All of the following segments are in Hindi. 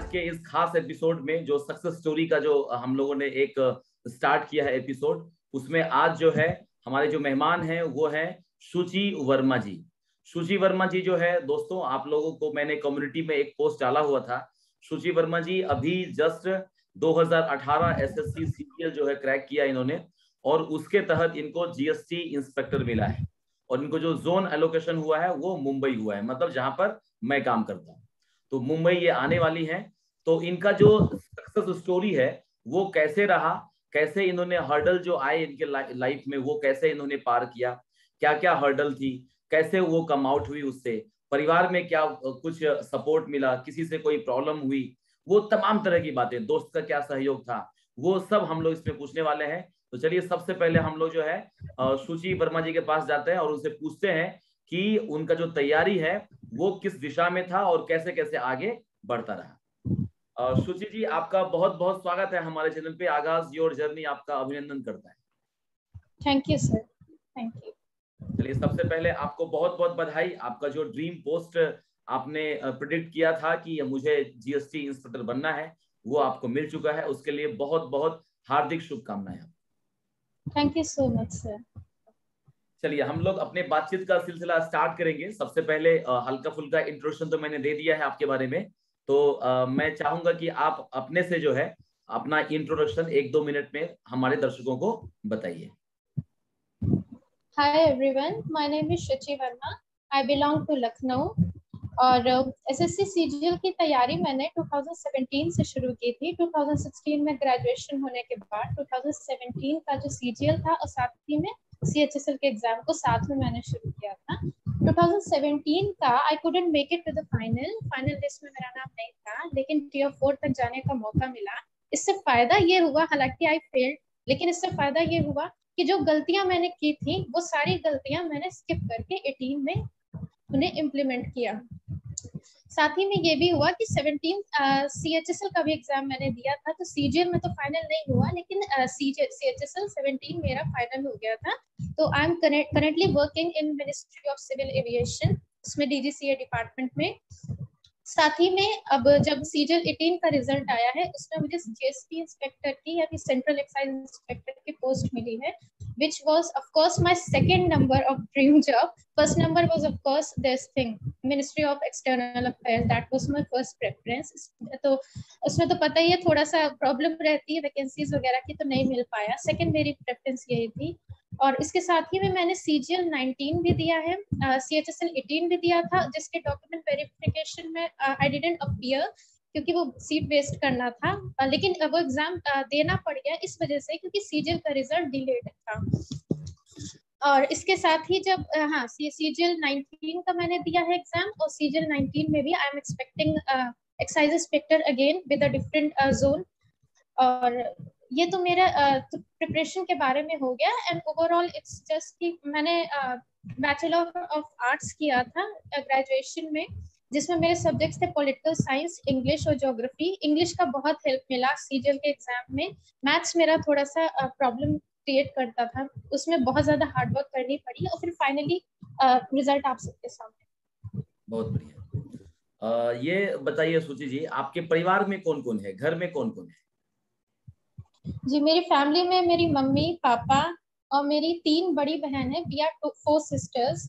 के इस खास एपिसोड में जो सक्सेस स्टोरी का जो हम लोगों ने एक स्टार्ट किया है एपिसोड, उसमें आज जो है हमारे जो मेहमान हैं वो है शुचि वर्मा जी। शुचि वर्मा जी जो है दोस्तों, आप लोगों को मैंने कम्युनिटी में एक पोस्ट डाला हुआ था। शुचि वर्मा जी अभी जस्ट 2018 एसएससी सीजीएल जो है क्रैक किया इन्होंने, और उसके तहत इनको जीएसटी इंस्पेक्टर मिला है, और इनको जो जोन एलोकेशन हुआ है वो मुंबई हुआ है, मतलब जहां पर मैं काम करता हूँ। तो मुंबई ये आने वाली हैं। तो इनका जो सक्सेस स्टोरी है वो कैसे रहा, कैसे इन्होंने हर्डल जो आए इनके लाइफ में वो कैसे इन्होंने पार किया, क्या क्या हर्डल थी, कैसे वो कम आउट हुई उससे, परिवार में क्या कुछ सपोर्ट मिला, किसी से कोई प्रॉब्लम हुई, वो तमाम तरह की बातें, दोस्त का क्या सहयोग था, वो सब हम लोग इसमें पूछने वाले हैं। तो चलिए सबसे पहले हम लोग जो है शुचि वर्मा जी के पास जाते हैं और उनसे पूछते हैं कि उनका जो तैयारी है वो किस दिशा में था और कैसे कैसे आगे बढ़ता रहा। शुचि जी, आपका बहुत बहुत स्वागत है हमारे चैनल पे। आगाज योर जर्नी आपका अभिनंदन करता है। Thank you sir, thank you. चलिए सबसे पहले आपको बहुत बहुत बधाई। आपका जो ड्रीम पोस्ट आपने प्रिडिक्ट किया था कि मुझे जीएसटी इंस्पेक्टर बनना है, वो आपको मिल चुका है। उसके लिए बहुत बहुत हार्दिक शुभकामनाएं। Thank you so much sir. चलिए हम लोग अपने बातचीत का सिलसिला स्टार्ट करेंगे। सबसे पहले हल्का फुल्का इंट्रोडक्शन तो मैंने दे दिया है आपके बारे में, तो मैं चाहूंगा कि आप अपने से जो है अपना इंट्रोडक्शन 1-2 मिनट में हमारे दर्शकों को बताइए। Hi everyone, my name is Shuchi Verma, I belong to Lucknow. और एसएससी सीजीएल की तैयारी मैंने 2017 से शुरू की थी। 2016 में ग्रेजुएशन होने के बाद 2017 का जो सीजीएल था और साथ ही में सीएचएसएल के एग्जाम को साथ में मैंने शुरू किया था। 2017 का I couldn't make it to the final list में मेरा नाम नहीं था, लेकिन टियर 4 तक जाने का मौका मिला। इससे फायदा ये हुआ, हालांकि आई फेल्ड, लेकिन इससे फायदा ये हुआ कि जो गलतियां मैंने की थी वो सारी गलतियां मैंने स्किप करके 18 में उन्हें इम्प्लीमेंट किया। साथ ही में ये भी हुआ कि 17 सीएचएसएल का भी एग्जाम मैंने दिया था, तो सीजीएल में तो फाइनल नहीं हुआ, लेकिन सीएचएसएल 17 मेरा फाइनल हो गया था। तो I am currently working in ministry of civil aviation, उसमें डीजीसीए डिपार्टमेंट में। साथ ही में अब जब सीजीएल 18 का रिजल्ट आया है उसमें मुझे जीएसटी इंस्पेक्टर की यानी सेंट्रल एक्साइज इंस्पेक्टर की पोस्ट मिली है, which was of course my second number of dream job. First number was of course this thing, Ministry of External Affairs, that was my first preference. तो उसमें तो पता ही है थोड़ा सा प्रॉब्लम रहती है वैकेंसीज वगैरह की, तो नहीं मिल पाया। सेकंड मेरी प्रेफरेंस यही थी। और इसके साथ ही में मैंने सीजीएल 19 भी दिया है, सीएचएसएल 18 भी दिया था, जिसके डॉक्यूमेंट वेरिफिकेशन में आई डिडंट अपीयर क्योंकि वो सीट वेस्ट करना था, लेकिन वो एग्जाम देना पड़ गया इस वजह से क्योंकि सीजीएल का रिजल्ट डिलेड था। और इसके साथ ही जब हाँ सीजीएल 19 का मैंने दिया है एग्जाम, और सीजीएल 19 में भी I am expecting excise inspector again with a different zone. और ये तो मेरा प्रिपरेशन के बारे में हो गया। एंड ओवरऑल इट्स जस्ट कि मैंने बैचलर ऑफ आर्ट्स किया था ग्रेजुएशन में, जिसमें मेरे सब्जेक्ट्स थे पॉलिटिकल साइंस, इंग्लिश और ज्योग्राफी। इंग्लिश का बहुत हेल्प मिला सीजीएल के एग्जाम में। मैथ्स मेरा थोड़ा सा प्रॉब्लम क्रिएट करता था, उसमें बहुत ज्यादा हार्ड वर्क करनी पड़ी और फिर फाइनली रिजल्ट आप सबके सामने। बहुत बढ़िया। ये बताइए शुचि जी, आपके परिवार में कौन कौन है, घर में कौन कौन है? जी, मेरी फैमिली में मेरी मम्मी पापा और मेरी 3 बड़ी बहन है। वी आर 4 सिस्टर्स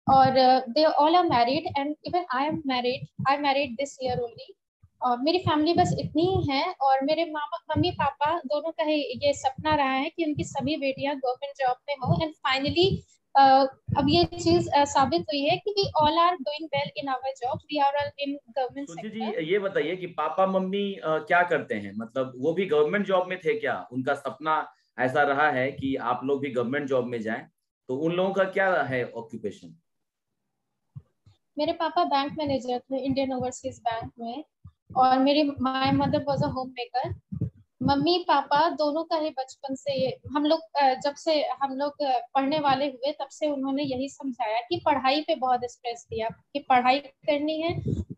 और they all are married and even I am married. I married this year only. और मेरी फैमिली बस इतनी ही है। और मेरे मम्मी पापा दोनों का ये सपना रहा है कि उनकी सभी बेटियां गवर्नमेंट जॉब में हो। एंड फाइनली अब ये चीज साबित हुई है कि we all are doing well in our job, we are all in government Shuchi ji, sector. ये बताइए कि पापा मम्मी क्या करते हैं, मतलब वो भी गवर्नमेंट जॉब में थे क्या? उनका सपना ऐसा रहा है कि आप लोग भी गवर्नमेंट जॉब में जाएं, तो उन लोगों का क्या है ऑक्यूपेशन? मेरे पापा बैंक मैनेजर थे इंडियन ओवरसीज बैंक में, और मेरी my mother was a home maker. Mummy papa दोनों का ही बचपन से ये हम लोग जब से हम लोग पढ़ने वाले हुए तब से उन्होंने यही समझाया कि पढ़ाई पे बहुत स्ट्रेस दिया कि पढ़ाई करनी है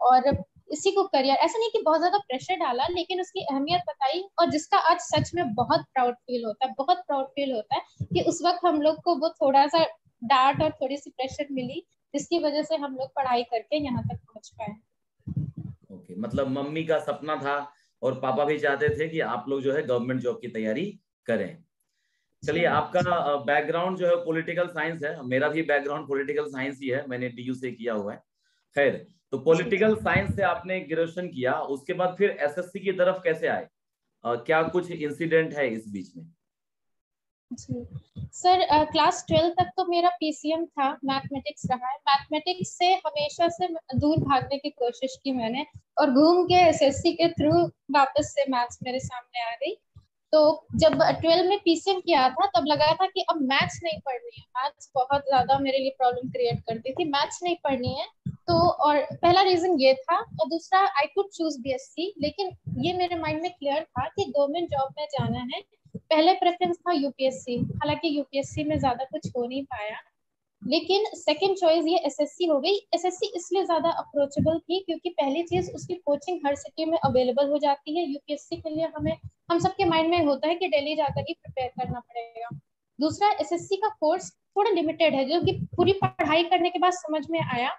और इसी को करियर, ऐसा नहीं कि बहुत ज्यादा प्रेशर डाला, लेकिन उसकी अहमियत बताई। और जिसका आज सच में बहुत प्राउड फील होता है, बहुत प्राउड फील होता है कि उस वक्त हम लोग को वो थोड़ा सा डांट और थोड़ी सी प्रेशर मिली, जिसकी वजह से हम लोग पढ़ाई करके यहाँ तक पहुंच पाए। ओके, मतलब मम्मी का सपना था और पापा भी चाहते थे कि आप लोग जो है गवर्नमेंट जॉब की तैयारी करें। चलिए, आपका बैकग्राउंड जो है पॉलिटिकल साइंस है, मेरा भी बैकग्राउंड पॉलिटिकल साइंस ही है, मैंने DU से किया हुआ है। खैर, तो पॉलिटिकल साइंस से आपने ग्रेजुएशन किया, उसके बाद फिर SSC की तरफ कैसे आए? क्या कुछ इंसिडेंट है इस बीच में? जी सर, क्लास 12 तक तो मेरा PCM था, मैथमेटिक्स रहा है। मैथमेटिक्स से हमेशा से दूर भागने की कोशिश की मैंने, और घूम के SSC के थ्रू वापस से मैथ्स मेरे सामने आ गई। तो जब 12 में PCM किया था तब लगा था कि अब मैथ्स नहीं पढ़नी है, मैथ्स बहुत ज्यादा मेरे लिए प्रॉब्लम क्रिएट करती थी, मैथ्स नहीं पढ़नी है। तो और पहला रीजन ये था, और दूसरा आई कुड चूज BSc, लेकिन ये मेरे माइंड में क्लियर था कि गवर्नमेंट जॉब में जाना है। पहले प्रेफरेंस था UPSC, हालांकि UPSC में ज्यादा कुछ हो नहीं पाया, लेकिन सेकंड चॉइस ये SSC हो गई। SSC इसलिए ज्यादा अप्रोचेबल थी क्योंकि पहली चीज उसकी कोचिंग हर सिटी में अवेलेबल हो जाती है। UPSC के लिए हम सबके माइंड में होता है कि दिल्ली जाकर ही प्रिपेयर करना पड़ेगा। दूसरा, SSC का कोर्स थोड़ा लिमिटेड है, जो कि पूरी पढ़ाई करने के बाद समझ में आया,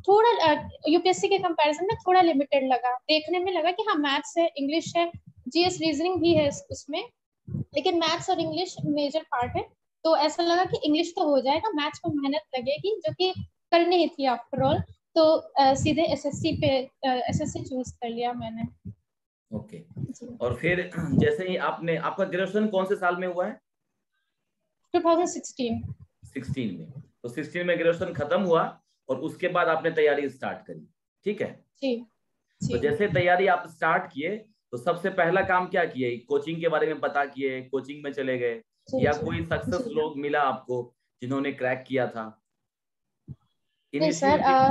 थोड़ा UPSC के कंपैरिजन में थोड़ा लिमिटेड लगा। देखने में लगा कि हाँ मैथ्स है, इंग्लिश है, GS रीजनिंग भी है उसमें, लेकिन मैथ्स और इंग्लिश मेजर पार्ट है। तो ऐसा लगा कि इंग्लिश तो हो जाएगा, मैथ्स में मेहनत लगेगी, जो कि करनी ही थी आफ्टर ऑल। तो सीधे SSC चूज कर लिया मैंने। ओके, और फिर जैसे ही आपका ग्रेजुएशन कौन से साल में हुआ है? 2016 में। तो 16 में ग्रेजुएशन खत्म हुआ और उसके बाद आपने तैयारी स्टार्ट करी, ठीक है? जी तो जैसे तैयारी आप स्टार्ट किए तो सबसे पहला काम क्या किए? कोचिंग के बारे में पता किए, कोचिंग में चले गए, या कोई सक्सेस लोग मिला आपको जिन्होंने क्रैक किया था? सर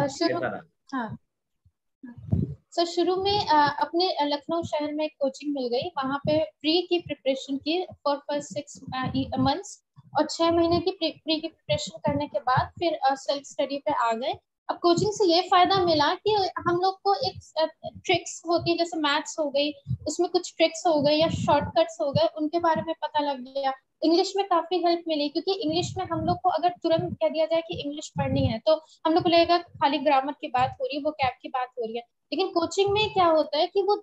शुरू कैसा रहा? हाँ सर, शुरू में अपने लखनऊ शहर में एक कोचिंग मिल गई, वहाँ पे प्री की प्रिपरेशन की फॉर फर्स्ट 6 months, और 6 महीने की प्री की प्रिपरेशन करने के बाद फिर सेल्फ स्टडी पे आ गए। अब कोचिंग से ये फायदा मिला कि हम लोग को एक ट्रिक्स होती है, जैसे मैथ्स हो गई, उसमें कुछ ट्रिक्स हो गए या शॉर्टकट्स हो गए, उनके बारे में पता लग गया। इंग्लिश में काफी हेल्प मिली, क्योंकि इंग्लिश में हम लोग को अगर तुरंत कह दिया जाए कि इंग्लिश पढ़नी है तो हम लोग को लगेगा खाली ग्रामर की बात हो रही है, वो कैब की बात हो रही है। लेकिन कोचिंग में क्या होता है कि वो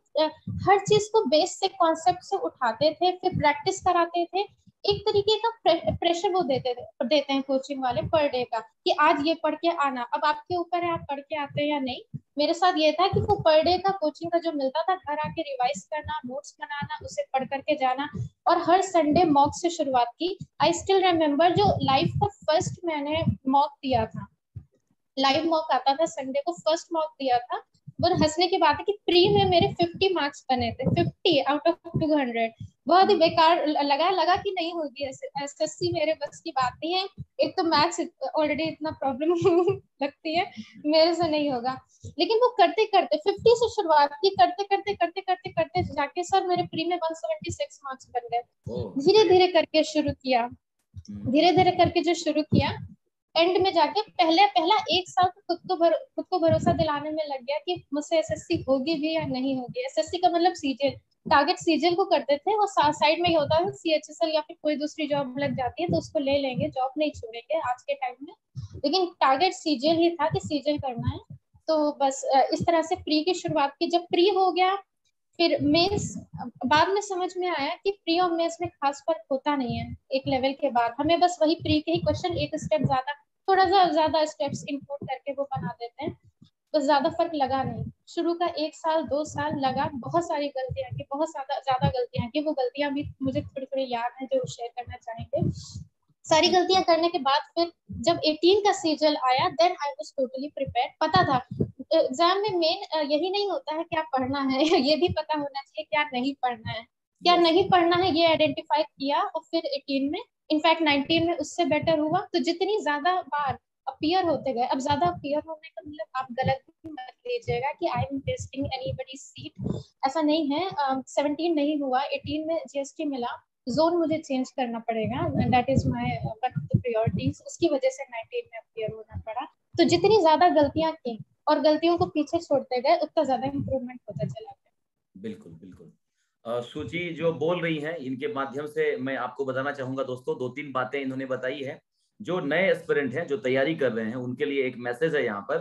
हर चीज को बेस से कॉन्सेप्ट से उठाते थे, फिर प्रैक्टिस कराते थे। एक तरीके का प्रेशर वो देते हैं कोचिंग वाले पर डे का, कि आज ये पढ़ के आना। अब आपके ऊपर है आप पढ़ के आते हैं या नहीं। मेरे साथ ये था कि वो पर डे का कोचिंग का जो मिलता था, घर आके रिवाइज करना, नोट्स बनाना, उसे पढ़ करके जाना, और हर संडे मॉक से शुरुआत की। आई स्टिल रिमेम्बर, जो लाइफ का फर्स्ट मैंने मॉक दिया था, लाइव मॉक आता था संडे को, फर्स्ट मॉक दिया था। और हंसने की बात है कि प्री में मेरे 50 मार्क्स बने थे, 50 आउट ऑफ 200। बहुत ही बेकार लगा कि नहीं होगी, SSC मेरे बस की बात नहीं है। एक तो मैथ्स ऑलरेडी इतना प्रॉब्लम लगती है, मेरे से नहीं होगा। लेकिन वो करते करते 50 से शुरुआत की, करते करते करते करते करते जाके सर मेरे प्री में 176 मार्क्स बन गए। धीरे धीरे करके शुरू किया, धीरे धीरे करके जो शुरू किया, एंड में जाके पहला एक साल तो खुद को भरोसा दिलाने में लग गया कि मुझसे SSC होगी भी या नहीं होगी। SSC का मतलब सीजीएल, टारगेट सीजीएल को करते थे, वो साइड में ही होता है CHSL या फिर कोई दूसरी जॉब लग जाती है तो उसको ले लेंगे, जॉब नहीं छोड़ेंगे आज के टाइम में, लेकिन टारगेट सीजीएल ही था कि सीजीएल करना है। तो बस इस तरह से प्री की शुरुआत की। जब प्री हो गया, फिर मेंस, बाद में समझ में आया कि प्री और मेंस में खास फर्क होता नहीं है। एक लेवल के बाद हमें बस वही प्री के ही क्वेश्चन एक स्टेप ज्यादा, थोड़ा सा ज्यादा स्टेप्स इंक्लूड करके वो बना देते हैं, बस ज्यादा फर्क लगा नहीं। शुरू का 1 साल 2 साल लगा, बहुत सारी गलतियां की, बहुत ज्यादा गलतियां की। वो गलतियां भी मुझे थोड़ी थोड़ी याद है जो शेयर करना चाहेंगे। सारी गलतियां करने के बाद फिर जब 18 का सीजल आया, then I was totally prepared. पता था एग्जाम में मेन यही नहीं होता है क्या पढ़ना है, ये भी पता होना चाहिए क्या नहीं पढ़ना है। क्या नहीं पढ़ना है ये आइडेंटिफाई किया, और फिर 18 में, इनफैक्ट 19 में उससे बेटर हुआ। तो जितनी ज्यादा बार अपीयर होते गए, अब ज्यादा अपीयर होने का मतलब आप गलत भी मत लीजिएगा कि I am testing anybody seat, ऐसा नहीं है। 17 नहीं हुआ, 18 में GST मिला, जोन मुझे चेंज करना पड़ेगा, that is my one of the priorities, उसकी वजह से 19 में अपीयर होना पड़ा। तो जितनी ज्यादा गलतियां की और गलतियों को पीछे छोड़ते गए, उतना ज्यादा इम्प्रूवमेंट होता चला गया। बिल्कुल बिल्कुल। सुची जो बोल रही हैं, इनके माध्यम से मैं आपको बताना चाहूंगा दोस्तों, 2-3 बातें इन्होंने बताई है। जो नए एस्पिरेंट हैं, जो तैयारी कर रहे हैं, उनके लिए एक मैसेज है यहाँ पर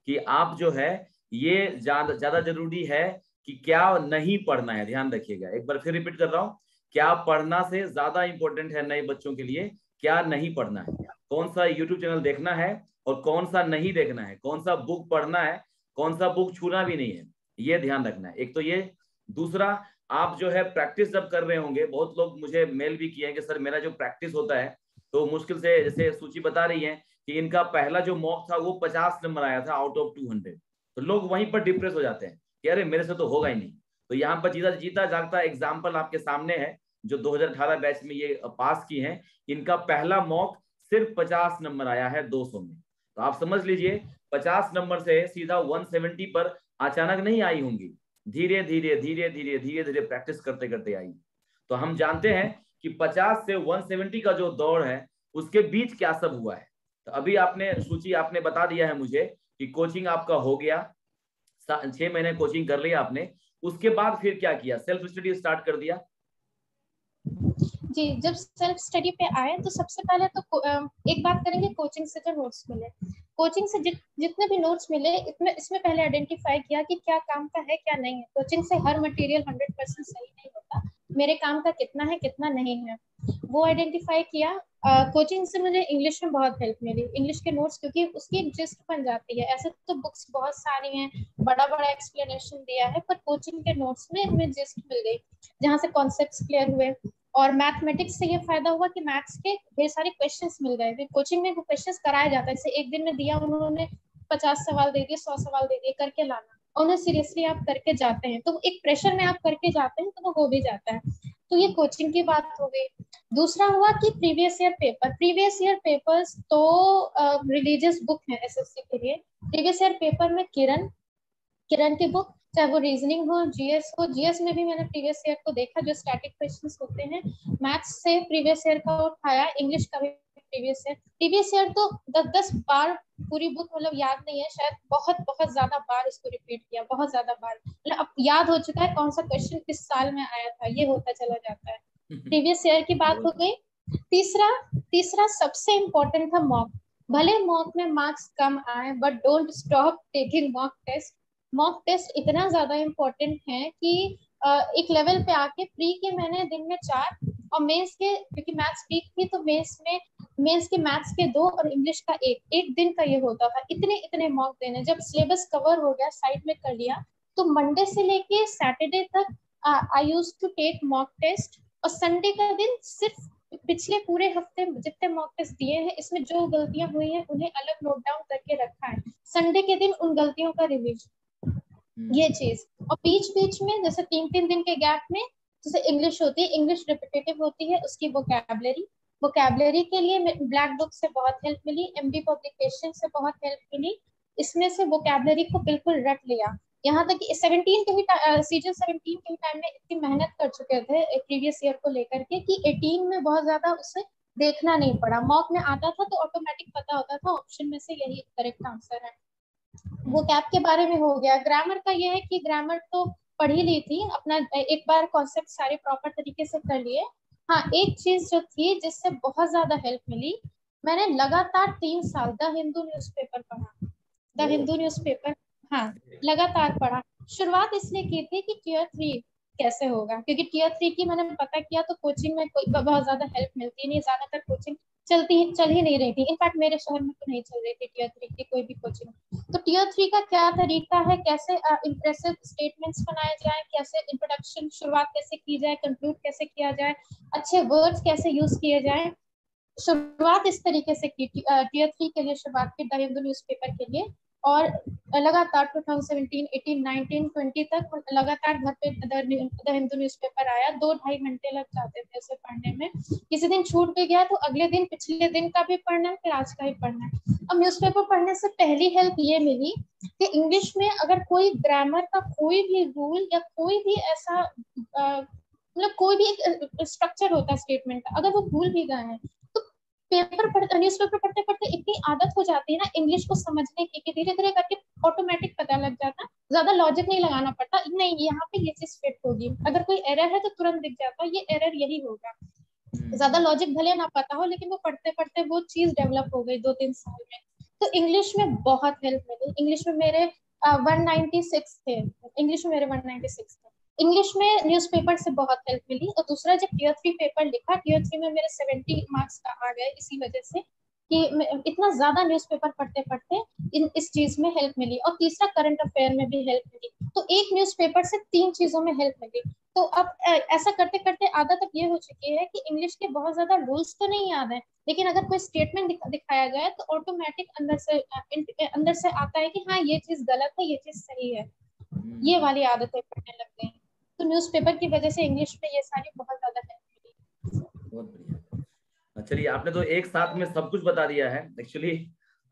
कि आप जो है ये ज्यादा जरूरी है कि क्या नहीं पढ़ना है। ध्यान रखिएगा, एक बार फिर रिपीट कर रहा हूँ, क्या पढ़ना से ज्यादा इंपॉर्टेंट है नए बच्चों के लिए क्या नहीं पढ़ना है, कौन सा यूट्यूब चैनल देखना है और कौन सा नहीं देखना है, कौन सा बुक पढ़ना है, कौन सा बुक छूना भी नहीं है, ये ध्यान रखना है। एक तो ये, दूसरा आप जो है प्रैक्टिस जब कर रहे होंगे, बहुत लोग मुझे मेल भी किए हैं कि सर मेरा जो प्रैक्टिस होता है तो मुश्किल से, जैसे सूची बता रही है कि इनका पहला जो मॉक था वो 50 नंबर आया था आउट ऑफ 200, तो लोग वहीं पर डिप्रेस हो जाते हैं कि अरे मेरे से तो होगा ही नहीं। तो यहाँ पर जीता जीता जागता एग्जाम्पल आपके सामने है, जो 2018 बैच में ये पास की हैं, इनका पहला मॉक सिर्फ 50 नंबर आया है 200 में। तो आप समझ लीजिए 50 नंबर से सीधा 170 पर अचानक नहीं आई होंगी, धीरे धीरे धीरे धीरे धीरे धीरे प्रैक्टिस करते करते आई। तो हम जानते हैं कि 50 से 170 का जो दौड़ है उसके बीच क्या सब हुआ है। तो अभी आपने सूची आपने बता दिया है मुझे कि कोचिंग आपका हो गया, 6 महीने कोचिंग कर लिया आपने, उसके बाद फिर क्या किया, सेल्फ स्टडी स्टार्ट कर दिया? जी, जब सेल्फ स्टडी पे आए तो सबसे पहले तो एक बात करेंगे कोचिंग से जो नोट्स मिले, कोचिंग से जितने भी नोट्स मिले इसमें पहले आइडेंटिफाई किया कि क्या काम का है क्या नहीं है। कोचिंग से हर मटेरियल 100% सही नहीं होता, मेरे काम का कितना है कितना नहीं है वो आइडेंटिफाई किया। कोचिंग से मुझे इंग्लिश में बहुत हेल्प मिली, इंग्लिश के नोट्स, क्योंकि उसकी एक जिस्ट बन जाती है। ऐसे तो बुक्स बहुत सारी हैं, बड़ा बड़ा एक्सप्लेनेशन दिया है, पर कोचिंग के नोट्स में हमें जिस्ट मिल गई जहाँ से कॉन्सेप्ट्स क्लियर हुए। और मैथमेटिक्स से ये फायदा हुआ कि मैथ्स के ढेर सारे क्वेश्चंस मिल गए। कोचिंग में वो क्वेश्चंस कराया जाता है, जैसे एक दिन में दिया उन्होंने 50 सवाल दे दिए, 100 सवाल दे दिए, करके लाना, और उन्हें सीरियसली आप करके जाते हैं तो एक प्रेशर में आप करके जाते हैं तो वो हो भी जाता है। तो ये कोचिंग की बात हो गई। दूसरा हुआ कि प्रीवियस ईयर पेपर्स तो रिलीजियस बुक है एसएससी के लिए। प्रीवियस ईयर पेपर में किरण की बुक, चाहे वो रीजनिंग हो, जीएस हो, जीएस में भी मैंने प्रीवियस ईयर को देखा जो स्टैटिक क्वेश्चंस होते हैं। मैथ्स से प्रीवियस ईयर का उठाया, इंग्लिश का भी प्रीवियस ईयर तो 10-10 बार पूरी बुक, मतलब याद नहीं है, शायद बहुत बहुत ज्यादा बार इसको रिपीट किया, बहुत ज्यादा बार, मतलब अब याद हो चुका है कौन सा क्वेश्चन किस साल में आया था, ये होता चला जाता है। प्रीवियस ईयर की बात हो गई। तीसरा सबसे इम्पोर्टेंट था मॉक। भले मॉक में मार्क्स कम आए but don't stop taking mock test. Mock test इतना ज्यादा इम्पोर्टेंट है कि एक लेवल पे आके प्री के मैंने दिन में 4, और मेंस के, क्योंकि मैथ्स वीक थी तो मेंस के मैथ्स के 2 और इंग्लिश का एक दिन का ये होता था। इतने मॉक देने, जब सिलेबस कवर हो गया साइड में कर लिया, तो मंडे से लेके सैटरडे तक I used to take mock test. और संडे का दिन सिर्फ पिछले पूरे हफ्ते जितने मॉक टेस्ट दिए हैं इसमें जो गलतियां हुई हैं उन्हें अलग नोट डाउन करके रखा है, संडे के दिन उन गलतियों का रिवीजन, ये चीज। और बीच में जैसे 3-3 दिन के गैप में, जैसे इंग्लिश होती है, इंग्लिश रिपीटेटिव होती है, उसकी वोकैबुलरी के लिए ब्लैक बुक से बहुत हेल्प मिली, एमबी पब्लिकेशन से बहुत हेल्प मिली। इसमें से वोकैबुलरी को बिल्कुल रट लिया। यहाँ तक कि सीजन 17 के टाइम में इतनी मेहनत कर चुके थे प्रीवियस ईयर को लेकर के कि 18 में बहुत ज्यादा उसे देखना नहीं पड़ा। मॉक में आता था तो ऑटोमेटिक पता होता था ऑप्शन में से यही करेक्ट आंसर है। वो कैप के बारे में हो गया। ग्रामर का ये है कि ग्रामर तो पढ़ ही ली थी, अपना एक बार कॉन्सेप्ट सारे प्रॉपर तरीके से कर लिए। हाँ, एक चीज जो थी जिससे बहुत ज्यादा हेल्प मिली, मैंने लगातार 3 साल द हिंदू न्यूज़पेपर पढ़ा। द हिंदू न्यूज़पेपर, हाँ, लगातार पढ़ा। शुरुआत इसलिए की थी कि टियर 3 कैसे होगा, क्योंकि टियर 3 की मैंने पता किया तो कोचिंग में कोई बहुत ज्यादा हेल्प मिलती नहीं, ज्यादातर कोचिंग चल ही नहीं रही थी। इनफैक्ट मेरे शहर में तो नहीं चल रही थी टियर 3 की कोई भी कोचिंग। तो टियर 3 का क्या तरीका है, कैसे इंप्रेसिव स्टेटमेंट्स बनाए जाए, कैसे इंट्रोडक्शन शुरुआत कैसे की जाए, कंक्लूड कैसे किया जाए, अच्छे वर्ड्स कैसे यूज किए जाए, शुरुआत इस तरीके से की। टियर 3 के लिए शुरुआत की द हिंदू न्यूज़पेपर के लिए। और लगातार 2017, 18, 19, 20 तक लगातार घर पे द हिंदू न्यूज़पेपर आया। 2-2.5 घंटे लग जाते थे उसे पढ़ने में। किसी दिन छूट भी गया तो अगले दिन पिछले दिन का भी पढ़ना है, फिर आज का भी पढ़ना है। अब न्यूज़पेपर पढ़ने से पहली हेल्प ये मिली कि इंग्लिश में अगर कोई ग्रामर का कोई भी रूल या कोई भी ऐसा मतलब कोई भी एक स्ट्रक्चर होता है स्टेटमेंट का, अगर वो भूल भी गए हैं तो न्यूज़पेपर पढ़ते पढ़ते इतनी आदत हो जाती है ना इंग्लिश को समझने की कि धीरे धीरे करके ऑटोमेटिक पता लग जाता है, ज्यादा लॉजिक नहीं लगाना पड़ता, नहीं यहाँ पे ये चीज फिट होगी, अगर कोई एरर है तो तुरंत दिख जाता है ये एरर यही होगा। ज्यादा लॉजिक भले ना पता हो लेकिन वो पढ़ते पढ़ते वो चीज डेवलप हो गई 2-3 साल में। तो इंग्लिश में बहुत हेल्प मिली। इंग्लिश में मेरे 196 थे, इंग्लिश में मेरे 196 थे। इंग्लिश में न्यूज़पेपर से बहुत हेल्प मिली, और दूसरा जब टियर 3 पेपर लिखा, टियर 3 में मेरे 70 मार्क्स आ गए, इसी वजह से कि इतना ज्यादा न्यूज़पेपर पढ़ते पढ़ते इस चीज में हेल्प मिली। और तीसरा करंट अफेयर में भी हेल्प मिली। तो एक न्यूज़पेपर से 3 चीजों में हेल्प मिली। तो अब ऐसा करते करते आदत अब ये हो चुकी है कि इंग्लिश के बहुत ज्यादा रूल्स तो नहीं याद है, लेकिन अगर कोई स्टेटमेंट दिखाया जाए तो ऑटोमेटिक अंदर से आता है कि हाँ ये चीज गलत है, ये चीज सही है। ये वाली आदतें पढ़ने लग गई। तो न्यूज़पेपर की वजह से इंग्लिश में ये सारी बहुत ज्यादा हेल्प मिली। बहुत बढ़िया। चलिए, आपने तो एक साथ में सब कुछ बता दिया है। एक्चुअली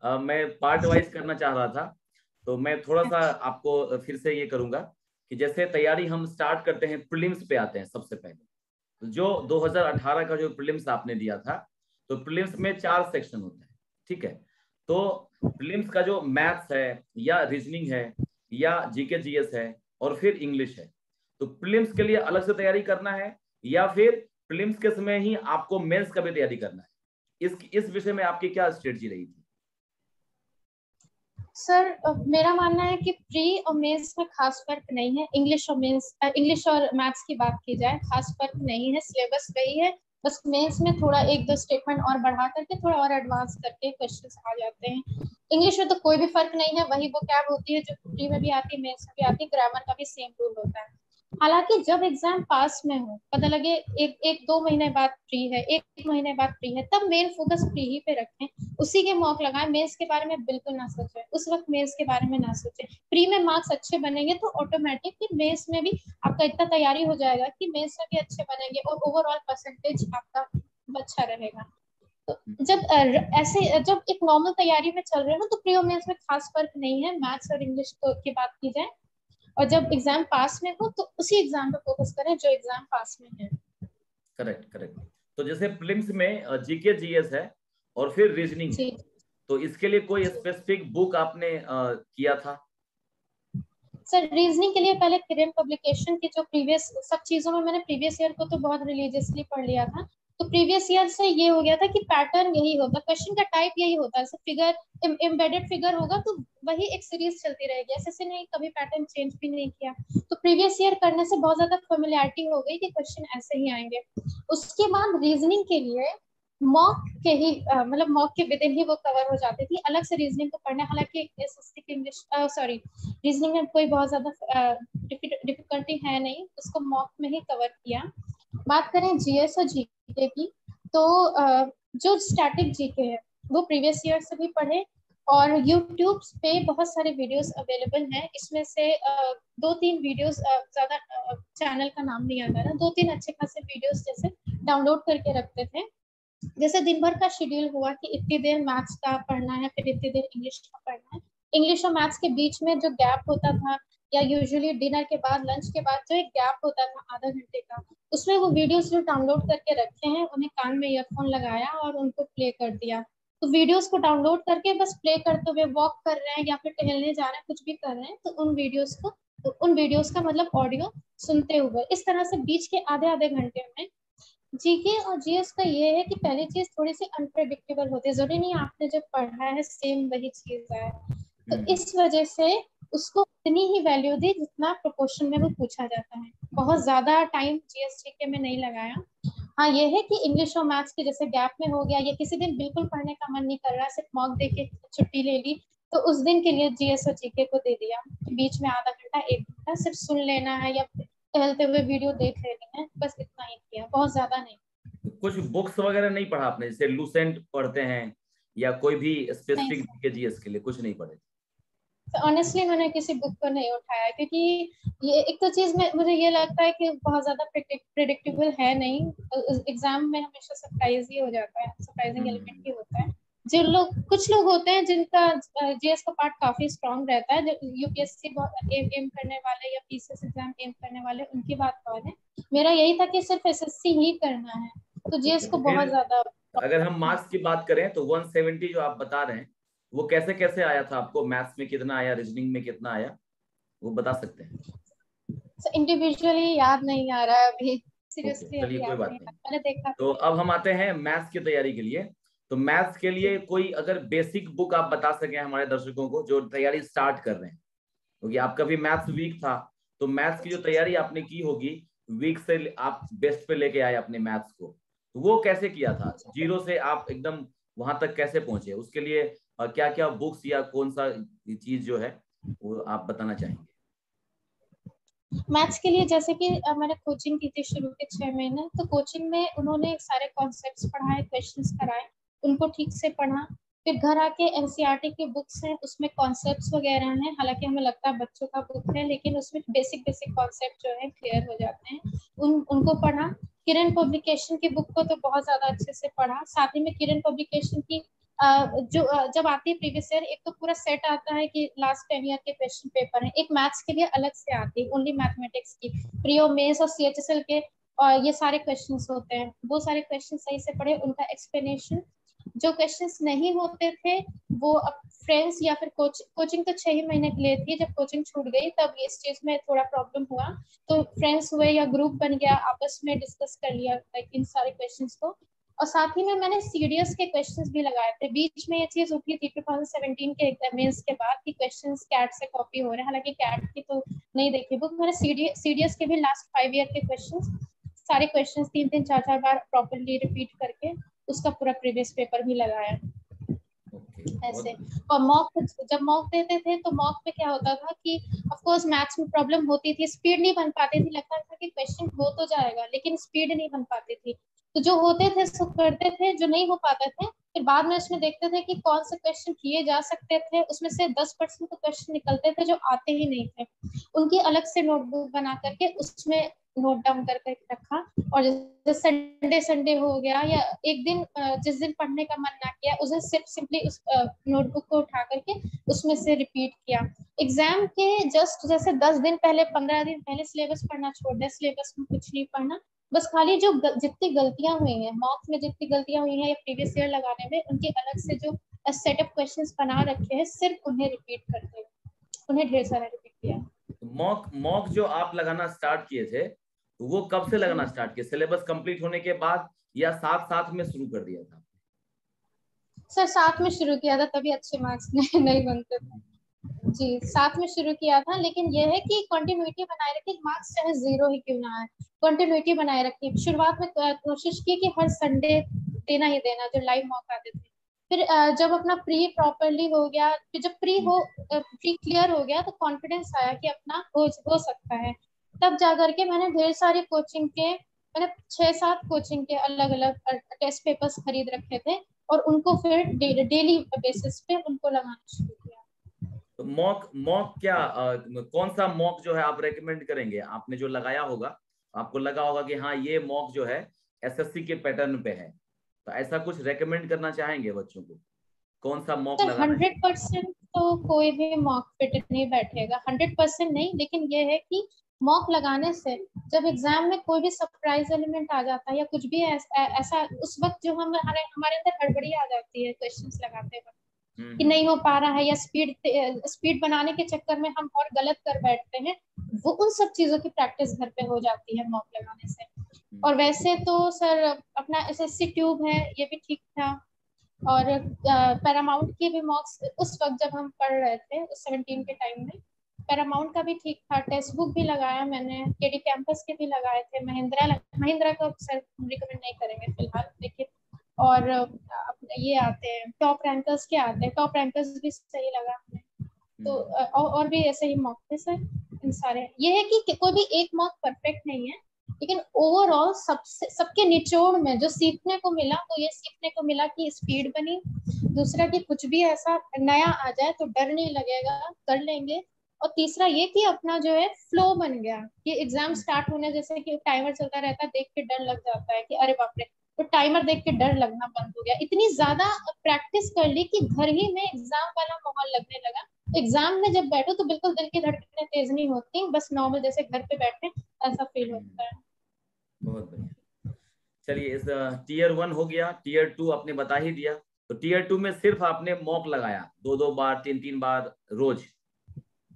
मैं पार्ट वाइज करना चाह रहा था, तो मैं थोड़ा सा आपको फिर से ये करूंगा कि जैसे तैयारी हम स्टार्ट करते हैं, प्रीलिम्स पे आते हैं सबसे पहले। जो 2018 का जो प्रीलिम्स आपने दिया था, तो प्रीलिम्स में 4 सेक्शन होते हैं, ठीक है। तो प्रीलिम्स का जो मैथ्स है या रीजनिंग है या जीके जीएस है और फिर इंग्लिश है, तो प्रीलिम्स के लिए अलग से तैयारी करना है या फिर प्रीलिम्स के समय ही आपको मेंस का भी तैयारी करना है? इस विषय में आपकी क्या स्ट्रेटजी रही थी? सर मेरा मानना है कि प्री और मेंस में खास फर्क नहीं है। इंग्लिश और मैथ्स की बात की जाए, खास फर्क नहीं है, सिलेबस वही है। बस मेंस में थोड़ा 1-2 स्टेटमेंट और बढ़ा करके, थोड़ा और एडवांस करके क्वेश्चंस आ जाते हैं। इंग्लिश में तो कोई भी फर्क नहीं है, वही वोकैब होती है जो प्री में भी आती है, मेंस में भी आती है। ग्रामर का भी सेम रूल होता है। हालांकि जब एग्जाम पास में हो, पता लगे एक 2 महीने बाद प्री है, एक महीने बाद प्री है, तब मेन फोकस प्री ही पे रखें, उसी के मॉक लगाएं। मेंस के बारे में बिल्कुल ना सोचें, उस वक्त मेंस के बारे में ना सोचें। प्री में मार्क्स अच्छे बनेंगे तो ऑटोमेटिक फिर मेंस में भी आपका इतना तैयारी हो जाएगा कि मेंस में भी अच्छे बनेंगे और ओवरऑल परसेंटेज आपका अच्छा रहेगा। तो जब एक नॉर्मल तैयारी में चल रहे हो तो प्री और मेंस में खास फर्क नहीं है, मैथ्स और इंग्लिश की बात की जाए। और जब एग्जाम पास में हो तो उसी एग्जाम पे फोकस करें जो एग्जाम पास में है। Correct correct. तो जैसे प्रीलिम्स में जीके जीएस है और फिर रीजनिंग है, तो इसके लिए कोई स्पेसिफिक बुक आपने किया था? सर रीजनिंग के लिए पहले किरण पब्लिकेशन की जो प्रीवियस सब चीजों में मैंने प्रीवियस ईयर को तो बहुत रिलीजियसली पढ़ लिया था। तो प्रीवियस ईयर से ये हो गया था कि पैटर्न यही होगा, क्वेश्चन का टाइप यही होता है, फिगर एम्बेडेड फिगर होगा तो वही एक सीरीज चलती रहेगी, ऐसे नहीं कभी पैटर्न चेंज भी नहीं किया। तो प्रीवियस ईयर करने से बहुत ज्यादा फेमिलियरिटी हो गई कि क्वेश्चन ऐसे ही आएंगे। उसके बाद रीजनिंग के लिए मॉक के ही मतलब मॉक के विद इन ही वो कवर हो जाती थी, अलग से रीजनिंग को पढ़ने। हालांकि एसएससी की इंग्लिश सॉरी रीजनिंग में कोई बहुत ज्यादा डिफिकल्टी है नहीं, उसको मॉक में ही कवर किया। बात करें जीएस और जीके की, तो जो स्टैटिक जीके है वो प्रीवियस ईयर से भी पढ़े, और यूट्यूब पे बहुत सारे वीडियोस अवेलेबल हैं। इसमें से 2-3 वीडियोस, ज्यादा चैनल का नाम नहीं आता है, 2-3 अच्छे खासे वीडियोस जैसे डाउनलोड करके रखते थे। जैसे दिन भर का शेड्यूल हुआ कि इतनी देर मैथ्स का पढ़ना है, फिर इतनी देर इंग्लिश का पढ़ना है। इंग्लिश और मैथ्स के बीच में जो गैप होता था, या यूजुअली डिनर के बाद, लंच के बाद जो एक गैप होता था आधा घंटे का, उसमें वो वीडियोस जो डाउनलोड करके रखे हैं, उन्हें कान में ईयरफोन लगाया और उनको प्ले कर दिया। तो वीडियोस को डाउनलोड करके बस प्ले करते हुए वॉक कर रहे हैं या फिर टहलने जा रहे हैं, कुछ भी कर रहे हैं, तो उन वीडियोस का मतलब ऑडियो सुनते हुए, इस तरह से बीच के आधे आधे घंटे में। जीके और जीएस का ये है कि पहली चीज थोड़ी सी अनप्रेडिक्टेबल होती है, जरूरी नहीं आपने जो पढ़ा है सेम वही चीज है। तो इस वजह से उसको उतनी ही वैल्यू दी जितना प्रोपोर्शन में वो पूछा जाता है। बहुत ज्यादा टाइम जीएस जीके में नहीं लगाया। हाँ ये है कि इंग्लिश और मैथ्स के जैसे गैप में हो गया, या किसी दिन बिल्कुल पढ़ने का मन नहीं कर रहा, सिर्फ मॉक दे के छुट्टी ले ली, तो उस दिन के लिए जीएस और जीके को दे दिया। बीच में आधा घंटा 1 घंटा सिर्फ सुन लेना है या टहलते हुए वीडियो देख लेनी है, बस इतना ही किया, बहुत ज्यादा नहीं। कुछ बुक्स वगैरह नहीं पढ़ा आपने, जैसे लूसेंट पढ़ते हैं या कोई भी स्पेसिफिक जीके जीएस के लिए कुछ नहीं पढ़े? तो ऑनेस्टली मैंने किसी बुक को नहीं उठाया, क्योंकि ये एक तो चीज में मुझे ये लगता है कि बहुत ज्यादा प्रेडिक्टेबल है नहीं। एग्जाम में हमेशा सरप्राइज ही हो जाता है, सरप्राइजिंग एलिमेंट ही होता है। कुछ लोग होते हैं जिनका जीएस का पार्ट काफी स्ट्रांग रहता है, जो यूपीएससी एम करने वाले या पीसीएस एग्जाम एम करने वाले, उनकी बात और है। मेरा यही था कि सिर्फ एसएससी ही करना है, तो जीएस को बहुत ज्यादा। अगर हम मार्क्स की बात करें तो 170 जो आप बता रहे हैं, वो कैसे कैसे आया था आपको? मैथ्स में कितना आया, रीजनिंग में कितना आया, वो बता सकते हैं? इंडिविजुअली याद नहीं आ रहा है अभी, सीरियसली चलिए अभी कोई याद बात नहीं नहीं। मैंने देखा। तो अब हम आते हैं मैथ्स की तैयारी के लिए। तो मैथ्स के लिए कोई अगर बेसिक बुक आप बता सकें हमारे दर्शकों को जो तैयारी स्टार्ट कर रहे हैं, क्योंकि आपका भी मैथ्स वीक था, तो मैथ्स की जो तैयारी आपने की होगी, वीक से आप बेस्ट पे लेके आए अपने मैथ्स को, तो वो कैसे किया था? जीरो से आप एकदम वहां तक कैसे पहुंचे? उसके लिए क्या क्या बुक्स या कौन सा चीज जो है वो आप बताना चाहेंगे? मैथ्स के लिए जैसे कि मैंने कोचिंग की थी शुरू के 6 महीने, तो कोचिंग में उन्होंने सारे कॉन्सेप्ट्स पढ़ाए, क्वेश्चंस कराए, उनको ठीक से पढ़ा। फिर घर आके एनसीईआरटी की बुक्स हैं, उसमें कॉन्सेप्ट्स वगैरह हैं, हालांकि हमें लगता है बच्चों का बुक है, लेकिन उसमें बेसिक बेसिक कॉन्सेप्ट जो है क्लियर हो जाते हैं, उनको पढ़ा। किरण पब्लिकेशन की बुक को तो बहुत ज्यादा अच्छे से पढ़ा। साथ ही में किरण पब्लिकेशन की जब आती है प्रीवियस ईयर, एक तो पूरा सेट आता है कि लास्ट 10 ईयर के क्वेश्चन पेपर है, एक मैथ्स के लिए अलग से आती है ओनली मैथमेटिक्स की, प्रीओ मेंस और सीएचएसएल के, और ये सारे क्वेश्चंस होते हैं, वो सारे क्वेश्चन सही से पढ़े, उनका एक्सप्लेनेशन। जो क्वेश्चंस नहीं होते थे वो अब फ्रेंड्स या फिर कोचिंग तो 6 ही महीने के लिए थी, जब कोचिंग छूट गई तब इस चीज में थोड़ा प्रॉब्लम हुआ, तो फ्रेंड्स हुए या ग्रुप बन गया, आपस में डिस्कस कर लिया इन सारे क्वेश्चंस को। और साथ ही में मैंने सीडीएस के क्वेश्चंस भी लगाए थे। बीच में ये चीज उठी थी 2017 के एग्जाम्स के बाद कि क्वेश्चंस कैट से कॉपी हो रहे हैं, हालांकि कैट की तो नहीं देखी बुक मैंने। सीडीएस के भी लास्ट 5 ईयर के क्वेश्चंस, सारे क्वेश्चंस 3-3 4-4 बार प्रॉपर्ली रिपीट करके उसका पूरा प्रीवियस पेपर भी लगाया ऐसे। और मॉक, जब मॉक देते थे तो मॉक में क्या होता था कि ऑफ कोर्स मैथ्स में प्रॉब्लम होती थी, स्पीड नहीं बन पाती थी, लगता था कि क्वेश्चन हो तो जाएगा लेकिन स्पीड नहीं बन पाती थी, तो जो होते थे सो करते थे, जो नहीं हो पाते थे फिर बाद में उसमें देखते थे कि कौन से क्वेश्चन किए जा सकते थे, उसमें से 10% तो क्वेश्चन निकलते थे जो आते ही नहीं थे, उनकी अलग से नोटबुक बना करके उसमें नोट डाउन करके रखा। और जैसे संडे संडे हो गया या एक दिन जिस दिन पढ़ने का मन ना किया उस दिन सिर्फ सिंपली उस नोटबुक को उठा करके उसमें से रिपीट किया। एग्जाम के जस्ट जैसे 10 दिन पहले 15 दिन पहले सिलेबस पढ़ना छोड़ दिया, सिलेबस में कुछ नहीं पढ़ना, बस खाली जो जितनी गलतियां हुई हैं मॉक्स में, जितनी गलतियां हुई हैं या प्रीवियस ईयर लगाने में, उनके अलग से जो सेटअप क्वेश्चंस बना रखे हैं सिर्फ उन्हें रिपीट करते हैं, उन्हें ढेर सारा रिपीट किया। मॉक मॉक जो आप लगाना स्टार्ट किए थे, तो वो कब से लगाना स्टार्ट किए? सिलेबस कंप्लीट होने के बाद या साथ साथ में शुरू कर दिया था? सर साथ में शुरू किया था, तभी अच्छे मार्क्स नहीं बनते थे जी, साथ में शुरू किया था, लेकिन यह है कि कंटिन्यूटी बनाए रखी, मार्क्स चाहे 0 ही क्यों ना आए, कंटिन्यूटी बनाए रखी। शुरुआत में कोशिश की कि हर संडे देना ही देना जो लाइव मॉक आते थे। फिर जब अपना प्री प्रॉपरली हो गया, फिर जब प्री क्लियर हो गया तो कॉन्फिडेंस आया कि अपना हो सकता है, तब जा करके मैंने ढेर सारी कोचिंग के, मैंने 6-7 कोचिंग के अलग अलग टेस्ट पेपर्स खरीद रखे थे और उनको फिर डेली बेसिस पे उनको लगाना शुरू किया। तो मॉक मॉक क्या कौन सा मॉक जो है आप रेकमेंड करेंगे? आपने जो लगाया होगा, आपको लगा होगा कि हाँ ये मॉक जो है एसएससी के पैटर्न पे है, तो ऐसा कुछ रेकमेंड करना चाहेंगे बच्चों को? कौन सा मॉक सर लगाना चाहिए? 100% तो कोई भी मॉक फिट नहीं बैठेगा, 100% नहीं, लेकिन ये है कि मॉक लगाने से जब एग्जाम में कोई भी सरप्राइज एलिमेंट आ जाता है या कुछ भी ऐसा उस वक्त जो हमारे अंदर हड़बड़ी आ जाती है क्वेश्चंस लगाते वक्त कि नहीं हो पा रहा है, या स्पीड बनाने के चक्कर में हम और गलत कर बैठते हैं, वो उन सब चीजों की प्रैक्टिस घर पे हो जाती है मॉक लगाने से। और वैसे तो सर अपना एसएससी ट्यूब है ये भी ठीक था, और पैरामाउंट की भी मॉक्स उस वक्त जब हम पढ़ रहे थे 17 के टाइम में, पैरामाउंट का भी ठीक था। टेक्स्ट बुक भी लगाया मैंने, केडी कैंपस के भी लगाए थे, महिंद्रा का सर रिकमेंड नहीं करेंगे फिलहाल, लेकिन और ये आते हैं टॉप रैंकर्स के आते हैं, टॉप रैंकर्स भी सही लगा हमें। तो और भी ऐसे ही मॉक थे सर इन सारे। ये है कि कोई भी एक मॉक परफेक्ट नहीं है, लेकिन ओवरऑल सबके निचोड़ में जो सीखने को मिला वो ये सीखने को मिला कि स्पीड बनी, दूसरा कि कुछ भी ऐसा नया आ जाए तो डर नहीं लगेगा, कर लेंगे, और तीसरा ये कि अपना जो है फ्लो बन गया कि एग्जाम स्टार्ट होने जैसे कि टाइमर चलता रहता है, देख के डर लग जाता है कि अरे बाप रे, तो टाइमर देख के डर लगना बंद हो गया, इतनी ज्यादा प्रैक्टिस कर ली कि घर ही में एग्जाम वाला माहौल लगने लगा। एग्जाम में जब बैठो तो बिल्कुल दिल की धड़कनें तेज नहीं होती, बस नॉर्मल जैसे घर पे बैठे ऐसा फील होता है। बहुत बढ़िया। चलिए, इस टीयर 1 हो गया, टीयर 2 आपने बता ही दिया, तो टीयर 2 में सिर्फ आपने मॉक लगाया 2-2 बार 3-3 बार रोज,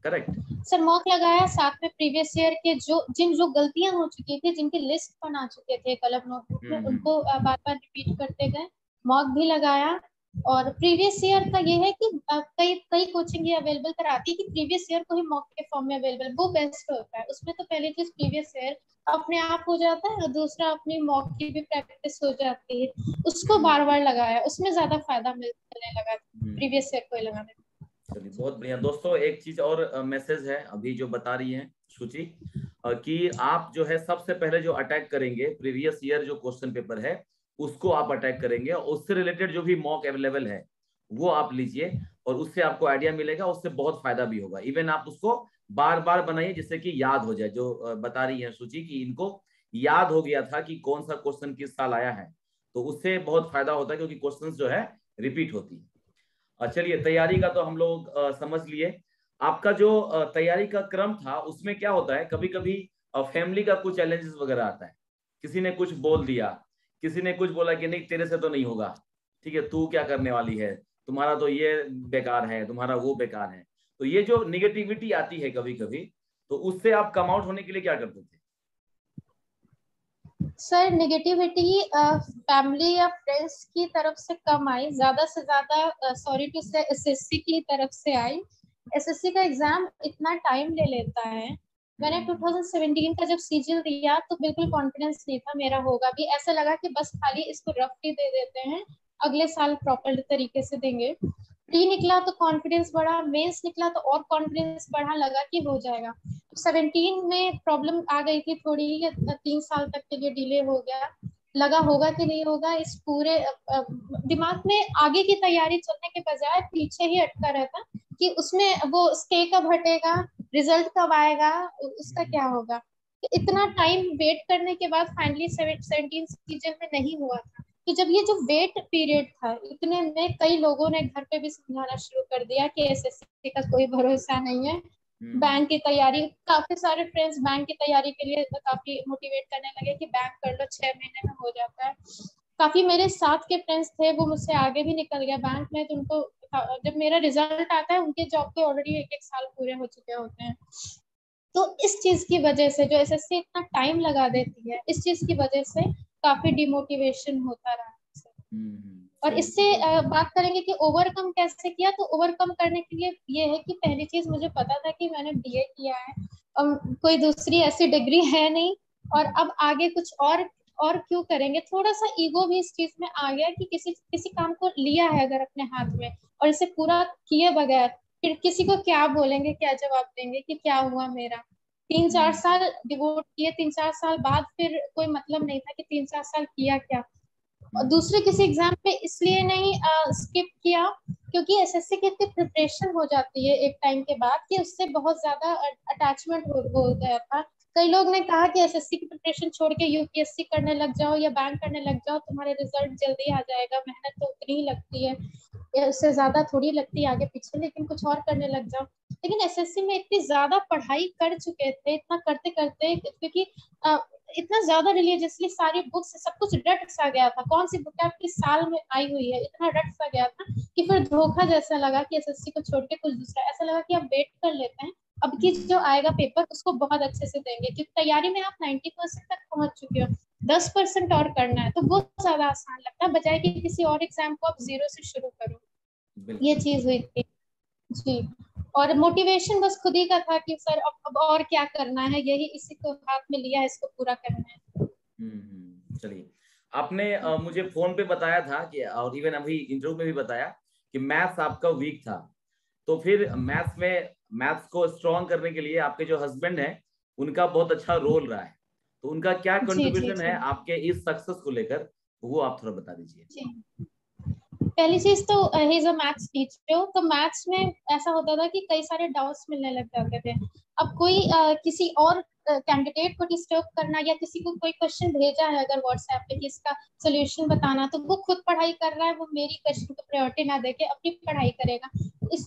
करेक्ट? सर मॉक लगाया, साथ में प्रीवियस ईयर के जो गलतियां हो चुकी थी, जिनकी लिस्ट बना चुके थे एक अलग नोटबुक में, उनको बार बार रिपीट करते गए, मॉक भी लगाया। और प्रीवियस ईयर का ये है कि कई कई कोचिंग ये अवेलेबल कराती है कि प्रीवियस ईयर को ही मॉक के फॉर्म में अवेलेबल, वो बेस्ट होता है। उसमें तो पहले चीज प्रीवियस ईयर अपने आप हो जाता है और दूसरा अपनी मॉक की भी प्रैक्टिस हो जाती है, उसको बार बार लगाया, उसमें ज्यादा फायदा मिलने लगा प्रीवियस ईयर को लगाने में। चलिए बहुत बढ़िया दोस्तों, एक चीज और मैसेज है अभी जो बता रही है शुचि कि आप जो है सबसे पहले जो अटैक करेंगे प्रीवियस ईयर जो क्वेश्चन पेपर है उसको आप अटैक करेंगे, और उससे रिलेटेड जो भी मॉक अवेलेबल है वो आप लीजिए, और उससे आपको आइडिया मिलेगा, उससे बहुत फायदा भी होगा। इवन आप उसको बार बार बनाइए जिससे कि याद हो जाए। जो बता रही है शुचि कि इनको याद हो गया था कि कौन सा क्वेश्चन किस साल आया है, तो उससे बहुत फायदा होता है क्योंकि क्वेश्चन जो है रिपीट होती है। चलिए तैयारी का तो हम लोग समझ लिए। आपका जो तैयारी का क्रम था उसमें क्या होता है, कभी कभी फैमिली का कुछ चैलेंजेस वगैरह आता है, किसी ने कुछ बोल दिया, किसी ने कुछ बोला कि नहीं तेरे से तो नहीं होगा, ठीक है तू क्या करने वाली है, तुम्हारा तो ये बेकार है, तुम्हारा वो बेकार है। तो ये जो निगेटिविटी आती है कभी कभी, तो उससे आप कम आउट होने के लिए क्या करते थे? सर नेगेटिविटी फैमिली या फ्रेंड्स की तरफ से कम आई, ज्यादा से ज्यादा सॉरी टू से एसएससी की तरफ से आई। एसएससी का एग्जाम इतना टाइम ले लेता है। मैंने 2017 का जब सीजीएल दिया तो बिल्कुल कॉन्फिडेंस नहीं था मेरा होगा भी, ऐसा लगा कि बस खाली इसको रफली दे देते हैं, अगले साल प्रॉपर तरीके से देंगे। प्री निकला तो कॉन्फिडेंस बढ़ा, मेंस निकला तो और कॉन्फिडेंस बढ़ा, लगा कि हो जाएगा। 17 में प्रॉब्लम आ गई थी थोड़ी, 3 साल तक के लिए डिले हो गया, लगा होगा कि नहीं होगा। इस पूरे दिमाग में आगे की तैयारी चलने के बजाय पीछे ही अटका रहता कि उसमें वो स्टे कब हटेगा, रिजल्ट कब आएगा, उसका क्या होगा। इतना टाइम वेट करने के बाद फाइनली 17 सीजन में नहीं हुआ था। तो जब ये जो वेट पीरियड था, इतने में कई लोगों ने घर पे भी समझाना शुरू कर दिया कि एसएससी का कोई भरोसा नहीं है, बैंक की तैयारी, काफी सारे फ्रेंड्स बैंक की तैयारी के लिए काफी मोटिवेट करने लगे कि बैंक कर लो 6 महीने में हो जाता है। काफी मेरे साथ के फ्रेंड्स थे वो मुझसे आगे भी निकल गया बैंक में, तो उनको जब मेरा रिजल्ट आता है उनके जॉब पे ऑलरेडी 1-1 साल पूरे हो चुके होते हैं। तो इस चीज की वजह से जो एसएससी इतना टाइम लगा देती है, इस चीज की वजह से काफी डिमोटिवेशन होता रहा। और इससे बात करेंगे कि ओवरकम कैसे किया, तो ओवरकम करने के लिए ये है कि पहली चीज मुझे पता था कि मैंने बीए किया है और कोई दूसरी ऐसी डिग्री है नहीं, और अब आगे कुछ और क्यों करेंगे। थोड़ा सा ईगो भी इस चीज में आ गया कि किसी काम को लिया है अगर अपने हाथ में और इसे पूरा किए बगैर फिर किसी को क्या बोलेंगे, क्या जवाब देंगे कि क्या हुआ मेरा। 3-4 साल डिवोट किए, 3-4 साल बाद फिर कोई मतलब नहीं था कि 3-4 साल किया क्या। और दूसरे किसी एग्जाम पे इसलिए नहीं स्किप किया क्योंकि एसएससी की इतनी प्रिपरेशन हो जाती है एक टाइम के बाद कि उससे बहुत ज्यादा अटैचमेंट हो गया था। कई लोग ने कहा कि एसएससी की प्रिपरेशन छोड़ के यूपीएससी करने लग जाओ या बैंक करने लग जाओ, तुम्हारे रिजल्ट जल्दी आ जाएगा, मेहनत तो उतनी ही लगती है, उससे ज्यादा थोड़ी लगती है आगे पीछे, लेकिन कुछ और करने लग जाओ। लेकिन एसएससी में इतनी ज्यादा पढ़ाई कर चुके थे, इतना करते करते, क्योंकि इतना ज्यादा रिलीजियसली सारी बुक्स सब कुछ रट सा गया था, कौन सी बुक आपकी साल में आई हुई है, इतना रट सा गया था कि फिर धोखा जैसा लगा कि एसएससी को छोड़ के कुछ दूसरा, ऐसा लगा कि अब वेट कर लेते हैं, अब की जो आएगा पेपर उसको बहुत अच्छे से देंगे, क्योंकि तैयारी में आप 90% तक पहुंच चुके हो, 10% और करना है, तो वो ज्यादा आसान लगता है बजाय कि किसी और एग्जाम को आप जीरो से शुरू करो। ये चीज हुई थी जी। और मोटिवेशन बस खुद ही का था कि सर अब और क्या करना है, यही इसी को हाथ में लिया है, इसको पूरा करना है। चलिए आपने मुझे फोन पे बताया था कि, और इवन अभी इंटरव्यू में भी बताया कि मैथ्स आपका वीक था, तो फिर मैथ्स को स्ट्रॉन्ग करने के लिए आपके जो हस्बैंड है उनका बहुत अच्छा रोल रहा है, तो उनका क्या कंट्रीब्यूशन है आपके इस सक्सेस को लेकर, वो आप थोड़ा बता दीजिए। पहली चीज तो he is a maths teacher, तो मैथ्स में ऐसा होता था कि कई सारे डाउट्स मिलने लग जाते थे। अब कोई किसी और कैंडिडेट को डिस्टर्ब करना या किसी को कोई क्वेश्चन भेजा है अगर व्हाट्सएप पे कि इसका सोल्यूशन बताना, तो वो खुद पढ़ाई कर रहा है, वो मेरी क्वेश्चन को प्रायोरिटी ना देके अपनी पढ़ाई करेगा,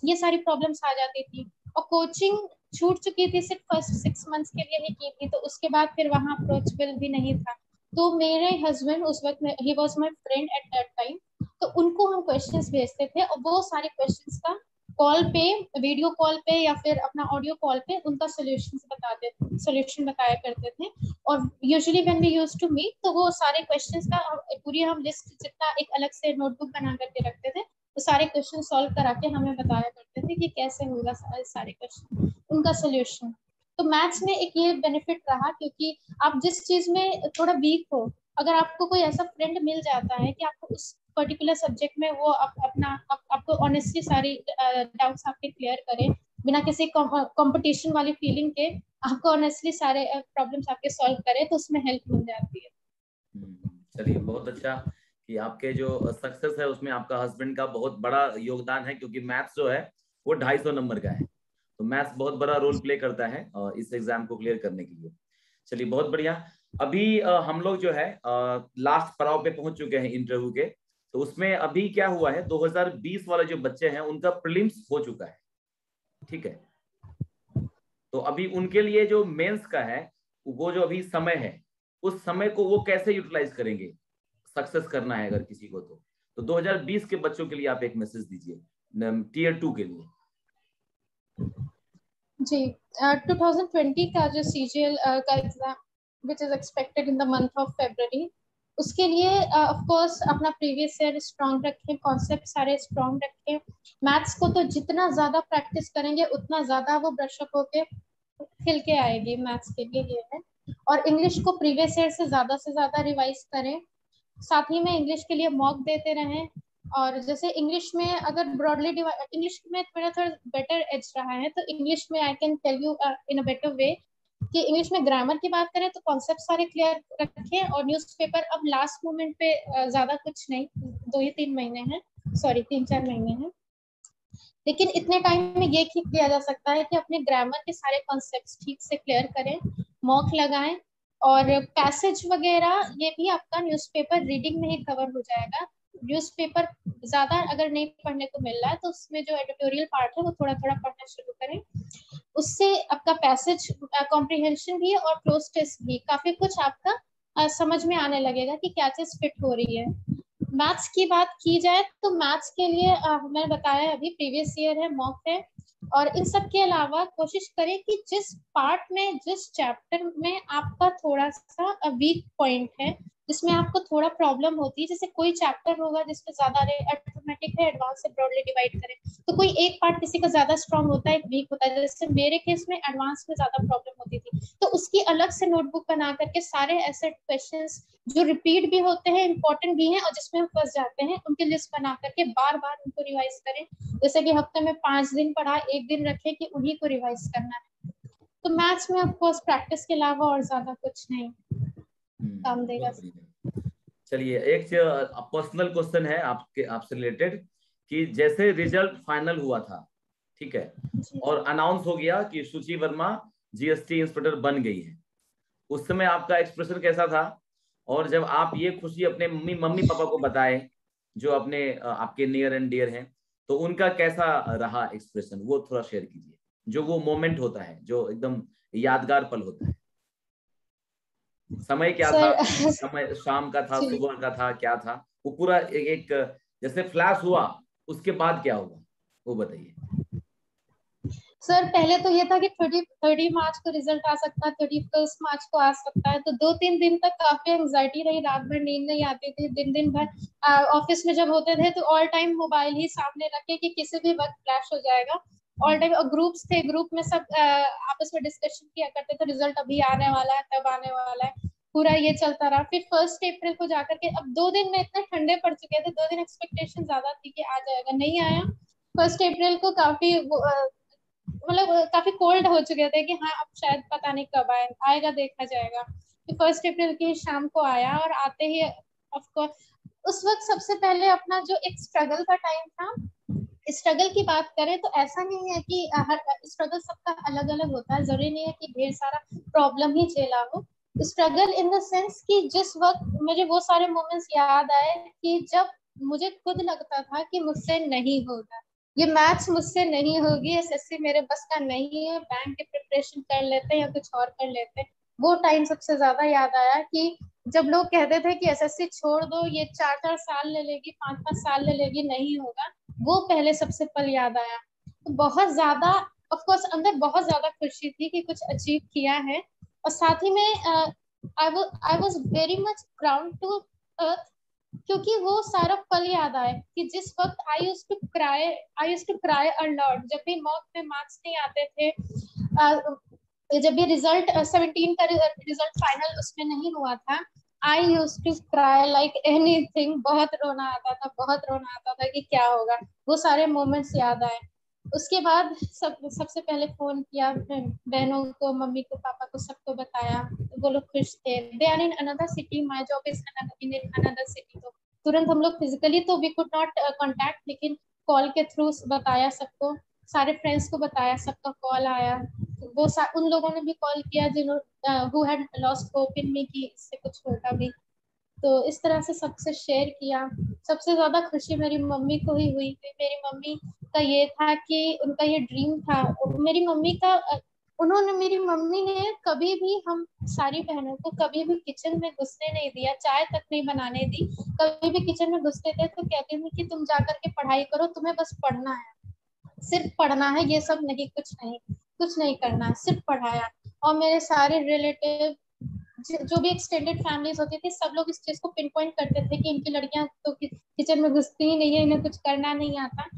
ये सारी प्रॉब्लम्स आ जाती थी। और कोचिंग छूट चुकी थी, सिर्फ फर्स्ट 6 मंथ्स के लिए ही की थी, तो उसके बाद फिर वहाँ अप्रोचेबल भी नहीं था। तो मेरे हस्बैंड उस वक्त, he was my friend at that time, तो उनको हम क्वेश्चंस भेजते थे और वो सारे क्वेश्चंस का कॉल पे, वीडियो कॉल पे या फिर अपना ऑडियो कॉल पे उनका सोल्यूशन बताया करते थे। और usually when we used to meet, तो वो सारे क्वेश्चंस का पूरी हम लिस्ट जितना एक अलग से नोटबुक बना करके रखते थे, सारे क्वेश्चन सॉल्व करा के हमें बताया करते थे कि कैसे होगा सारे क्वेश्चन, उनका सोल्यूशन। तो मैथ्स में एक ये बेनिफिट रहा, क्योंकि आप जिस चीज में थोड़ा वीक हो, अगर आपको कोई ऐसा फ्रेंड मिल जाता है कि आपको उस पर्टिकुलर सब्जेक्ट में वो आपको ऑनेस्टली सारी डाउट्स आपके क्लियर करे, बिना किसी कंपटीशन वाली फीलिंग के आपको ऑनेस्टली सारे प्रॉब्लम्स आपके सॉल्व करे, तो उसमें हेल्प मिल जाती है। चलिए, बहुत अच्छा कि आपके जो सक्सेस है उसमें आपका हस्बैंड का बहुत बड़ा योगदान है, क्योंकि मैथ्स जो है वो 250 नंबर का है, तो मैथ्स बहुत बड़ा रोल प्ले करता है इस एग्जाम को क्लियर करने के लिए। चलिए, बहुत बढ़िया। अभी हम लोग जो है लास्ट पड़ाव पे पहुंच चुके हैं इंटरव्यू के। तो उसमें अभी क्या हुआ है, 2020 वाले जो बच्चे हैं उनका प्रीलिम्स हो चुका है, ठीक है। तो अभी उनके लिए जो मेंस का है, वो जो अभी समय है, उस समय को वो कैसे यूटिलाइज करेंगे, सक्सेस करना है अगर किसी को, तो 2020 के बच्चों के लिए आप एक मैसेज दीजिए, टियर 2 के लिए। जी, 2020 का जो CGL का exam which is expected in the month of February, उसके लिए ऑफ कोर्स अपना प्रीवियस ईयर स्ट्रॉन्ग रखें, कॉन्सेप्ट सारे स्ट्रॉन्ग रखें। मैथ्स को तो जितना ज्यादा प्रैक्टिस करेंगे उतना ज्यादा वो ब्रशअप होके खिल के आएगी, मैथ्स के लिए ये है। और इंग्लिश को प्रीवियस ईयर से ज्यादा रिवाइज करें, साथ ही में इंग्लिश के लिए मॉक देते रहें। और जैसे इंग्लिश में अगर ब्रॉडली इंग्लिश में थोड़ा बेटर एज रहा है, तो इंग्लिश में I can tell you in a better way कि इंग्लिश में ग्रामर की बात करें तो कॉन्सेप्ट सारे क्लियर रखें, और न्यूज़पेपर अब लास्ट मोमेंट पे ज्यादा कुछ नहीं, 2 ही 3 महीने हैं, सॉरी 3-4 महीने हैं, लेकिन इतने टाइम में ये ठीक किया जा सकता है कि अपने ग्रामर के सारे कॉन्सेप्ट्स ठीक से क्लियर करें, मॉक लगाएं। और पैसेज वगैरह ये भी आपका न्यूज़पेपर रीडिंग में ही कवर हो जाएगा। न्यूज़पेपर ज्यादा अगर नहीं पढ़ने को मिल रहा है तो उसमें जो एडिटोरियल पार्ट है वो थोड़ा थोड़ा पढ़ना शुरू करें, उससे आपका पैसेज कॉम्प्रिहेंशन भी और क्लोज टेस्ट भी काफी कुछ आपका समझ में आने लगेगा कि क्या चीज फिट हो रही है। मैथ्स की बात की जाए तो मैथ्स के लिए मैंने बताया अभी प्रीवियस ईयर है, मॉक है, और इन सब के अलावा कोशिश करें कि जिस पार्ट में जिस चैप्टर में आपका थोड़ा सा वीक पॉइंट है, जिसमें आपको थोड़ा प्रॉब्लम होती है, जैसे कोई चैप्टर होगा जिसमें ज्यादा अरिथमेटिक है, एडवांस से ब्रॉडली डिवाइड करें, तो कोई एक पार्ट किसी का ज्यादा स्ट्रांग होता है, एक वीक होता है। जैसे मेरे केस में एडवांस में ज्यादा प्रॉब्लम होती थी, तो उसकी अलग से नोटबुक बना करके सारे ऐसे क्वेश्चंस जो रिपीट भी होते हैं, इंपॉर्टेंट भी हैं और जिसमें हम फंस जाते हैं, उनकी लिस्ट बना करके बार बार उनको रिवाइज करें। जैसे कि हफ्ते में 5 दिन पढ़ा, एक दिन रखे कि उन्हीं को रिवाइज करना है। तो मैथ्स में ऑफकोर्स प्रैक्टिस के अलावा और ज्यादा कुछ नहीं काम देगा। चलिए, एक पर्सनल क्वेश्चन है आपसे रिलेटेड, कि जैसे रिजल्ट फाइनल हुआ था, ठीक है, और अनाउंस हो गया कि शुचि वर्मा GST इंस्पेक्टर बन गई है, उस समय आपका एक्सप्रेशन कैसा था? और जब आप ये खुशी अपने मम्मी पापा को बताए, जो अपने आपके नियर एंड डियर हैं, तो उनका कैसा रहा एक्सप्रेशन, वो थोड़ा शेयर कीजिए, जो वो मोमेंट होता है जो एकदम यादगार पल होता है। समय क्या था? समय शाम का था, सुबह का था, क्या था वो पूरा एक जैसे फ्लैश हुआ, उसके बाद क्या हुआ वो बताइए। सर पहले तो ये था कि 30 मार्च को रिजल्ट आ सकता है, 31 मार्च को आ सकता है, तो 2-3 दिन तक काफी एंजाइटी रही, रात भर नींद नहीं आती थी, दिन भर ऑफिस में जब होते थे तो ऑल टाइम मोबाइल ही सामने रखे कि किसी भी वक्त फ्लैश हो जाएगा, ऑल टाइम। और ग्रुप्स थे, ग्रुप में सब आपस में डिस्कशन किया करते थे, रिजल्ट अभी आने वाला है, तब आने वाला है, पूरा ये चलता रहा। फिर 1 अप्रैल को जाकर के, अब 2 दिन में इतने ठंडे पड़ चुके थे, 2 दिन एक्सपेक्टेशन ज्यादा थी कि आ जाएगा, नहीं आया। 1 अप्रैल को काफी मतलब काफी कोल्ड हो चुके थे कि हाँ अब शायद पता नहीं कब आएगा, देखा जाएगा। तो 1 अप्रैल की शाम को आया, और आते ही ऑफकोर्स उस वक्त सबसे पहले अपना जो एक स्ट्रगल का टाइम था, स्ट्रगल की बात करें तो ऐसा नहीं है कि हर स्ट्रगल सबका अलग अलग होता है, जरूरी नहीं है कि ढेर सारा प्रॉब्लम ही झेला हो। स्ट्रगल इन द सेंस कि जिस वक्त मुझे वो सारे मोमेंट्स याद आए कि जब मुझे खुद लगता था कि मुझसे नहीं होगा, ये मैथ्स मुझसे नहीं होगी, SSC मेरे बस का नहीं है, बैंक की प्रिपरेशन कर लेते या कुछ और कर लेते। वो टाइम सबसे ज्यादा याद आया कि जब लोग कहते थे कि SSC छोड़ दो, ये 4-4 साल ले लेगी, 5-5 साल ले लेगी, नहीं होगा, वो पहले सबसे पल याद आया। तो बहुत ज्यादा ऑफ कोर्स अंदर बहुत ज्यादा खुशी थी कि कुछ अचीव किया है, और साथ ही में I was very much ground to earth क्योंकि वो सारा पल याद आए कि जिस वक्त I used to cry a lot, जब भी मॉक में मार्क्स नहीं आते थे, जब भी रिजल्ट 17 का रिजल्ट फाइनल उसमें नहीं हुआ था, I used to cry like anything. बहुत रोना आता था, बहुत रोना आता था कि क्या होगा। वो सारे मोमेंट्स याद आए। उसके बाद सबसे पहले फोन किया बहनों को, मम्मी को, पापा को, सबको बताया। वो लोग खुश थे। They are in another city, my job is in another city. तो तुरंत हम लोग फिजिकली तो वी कुड नॉट कांटेक्ट, लेकिन कॉल के थ्रू बताया सबको, सारे फ्रेंड्स को बताया, सबका कॉल आया। वो उन लोगों ने भी कॉल किया जिन्होंने who had lost hope in me कि इससे कुछ होगा भी। तो इस तरह से सबसे शेयर किया। सबसे ज्यादा खुशी मेरी मम्मी को ही हुई। मेरी मम्मी का ये था कि उनका ये ड्रीम था। मेरी मम्मी का मेरी मम्मी ने कभी भी हम सारी बहनों को कभी भी किचन में घुसने नहीं दिया, चाय तक नहीं बनाने दी। कभी भी किचन में घुसते थे तो कहती थी कि तुम जाकर के पढ़ाई करो, तुम्हें बस पढ़ना है, सिर्फ पढ़ना है, ये सब नहीं, कुछ नहीं करना है, सिर्फ पढ़ाया। और मेरे सारे रिलेटिव, जो भी एक्सटेंडेड फैमिलीज होती थी, सब लोग इस चीज को पिन पॉइंट करते थे कि इनकी लड़कियां तो किचन में घुसती ही नहीं है, इन्हें कुछ करना नहीं आता।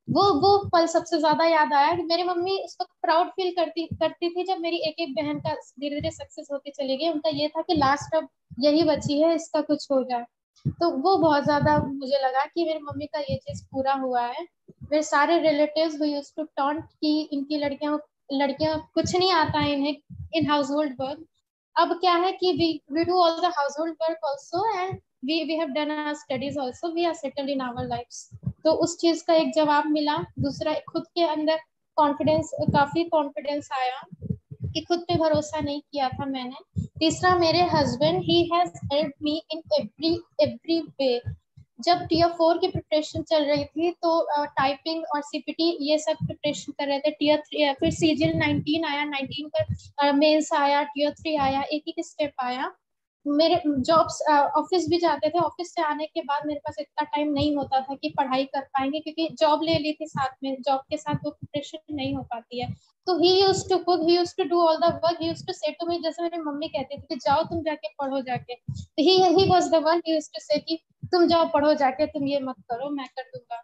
वो पल सबसे ज्यादा याद आया कि मेरी मम्मी उस वक्त प्राउड फील करती थी जब मेरी एक एक बहन का धीरे धीरे सक्सेस होती चली गई। उनका ये था कि लास्ट अब यही बची है, इसका कुछ हो जाए। तो वो बहुत ज्यादा मुझे लगा कि मेरी मम्मी का ये चीज पूरा हुआ है। मेरे सारे relatives who used to taunt कि इनकी लड़कियां लड़कियां कुछ नहीं आता है इन्हें इन हाउस होल्ड वर्क, अब क्या है कि we do all the household work also, and we have done our studies also, we are settled in our lives। तो उस चीज का एक जवाब मिला। दूसरा, खुद के अंदर काफी कॉन्फिडेंस आया कि खुद पे भरोसा नहीं किया था मैंने। तीसरा, मेरे husband he has help me in every way. जब टीयर 4 की प्रिपरेशन चल रही थी तो टाइपिंग और सीपीटी ये सब प्रिपरेशन कर रहे थे। टीयर 3 फिर सीजीएल 19 आया, 19 का मेंस आया, टीयर 3 आया, एक एक स्टेप आया। मेरे जॉब्स ऑफिस भी जाते थे, ऑफिस से आने के बाद मेरे पास इतना टाइम नहीं होता था कि पढ़ाई कर पाएंगे, क्योंकि जॉब ले ली थी साथ में, जॉब के साथ वो प्रिपरेशन नहीं हो पाती है। तो he used to cook, he used to do all the work, he used to say to me, जैसे मेरी मम्मी कहती थी कि जाओ तुम जाके पढ़ो जाके, तो he was the one, he used to say कि तुम जाओ पढ़ो जाके, तुम ये मत करो, मैं कर दूंगा।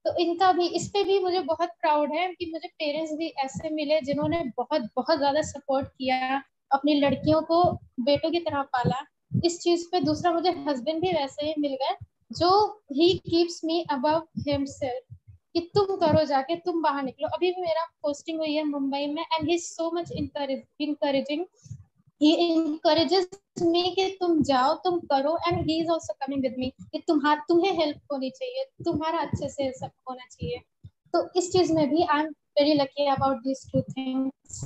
तो इनका भी, इस पे भी मुझे बहुत प्राउड है कि मुझे पेरेंट्स भी ऐसे मिले जिन्होंने बहुत बहुत ज्यादा सपोर्ट किया, अपनी लड़कियों को बेटों की तरह पाला। इस चीज पे दूसरा, मुझे हस्बैंड भी वैसे ही मिल गए जो he keeps me above himself, कि तुम करो जाके, तुम बाहर निकलो। अभी भी मेरा पोस्टिंग हुई है मुंबई में, and he is so much encouraging, he encourages me कि तुम जाओ, तुम करो, and he is also coming with me कि तुम्हें हेल्प होनी चाहिए, तुम्हारा अच्छे से सब होना चाहिए। तो इस चीज में भी I am very lucky about this 2 things.